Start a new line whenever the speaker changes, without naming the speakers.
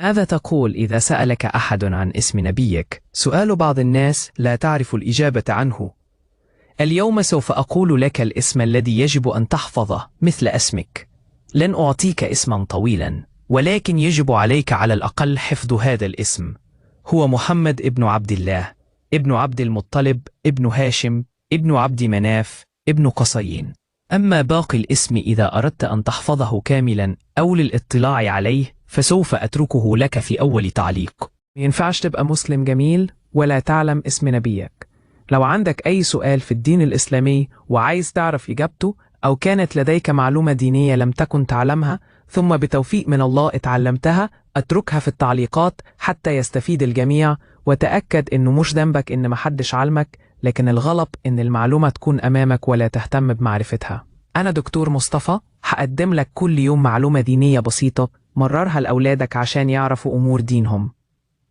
ماذا تقول إذا سألك أحد عن اسم نبيك؟ سؤال بعض الناس لا تعرف الإجابة عنه. اليوم سوف أقول لك الاسم الذي يجب أن تحفظه مثل اسمك. لن أعطيك اسما طويلا، ولكن يجب عليك على الأقل حفظ هذا الاسم. هو محمد ابن عبد الله، ابن عبد المطلب، ابن هاشم، ابن عبد مناف، ابن قصيين. أما باقي الاسم إذا أردت أن تحفظه كاملا أو للإطلاع عليه فسوف أتركه لك في أول تعليق.
مينفعش تبقى مسلم جميل ولا تعلم اسم نبيك. لو عندك أي سؤال في الدين الإسلامي وعايز تعرف إجابته، أو كانت لديك معلومة دينية لم تكن تعلمها ثم بتوفيق من الله اتعلمتها، اتركها في التعليقات حتى يستفيد الجميع. وتأكد إنه مش ذنبك إن محدش علمك، لكن الغلط إن المعلومة تكون أمامك ولا تهتم بمعرفتها. أنا دكتور مصطفى، هقدم لك كل يوم معلومة دينية بسيطة مررها لأولادك عشان يعرفوا أمور دينهم.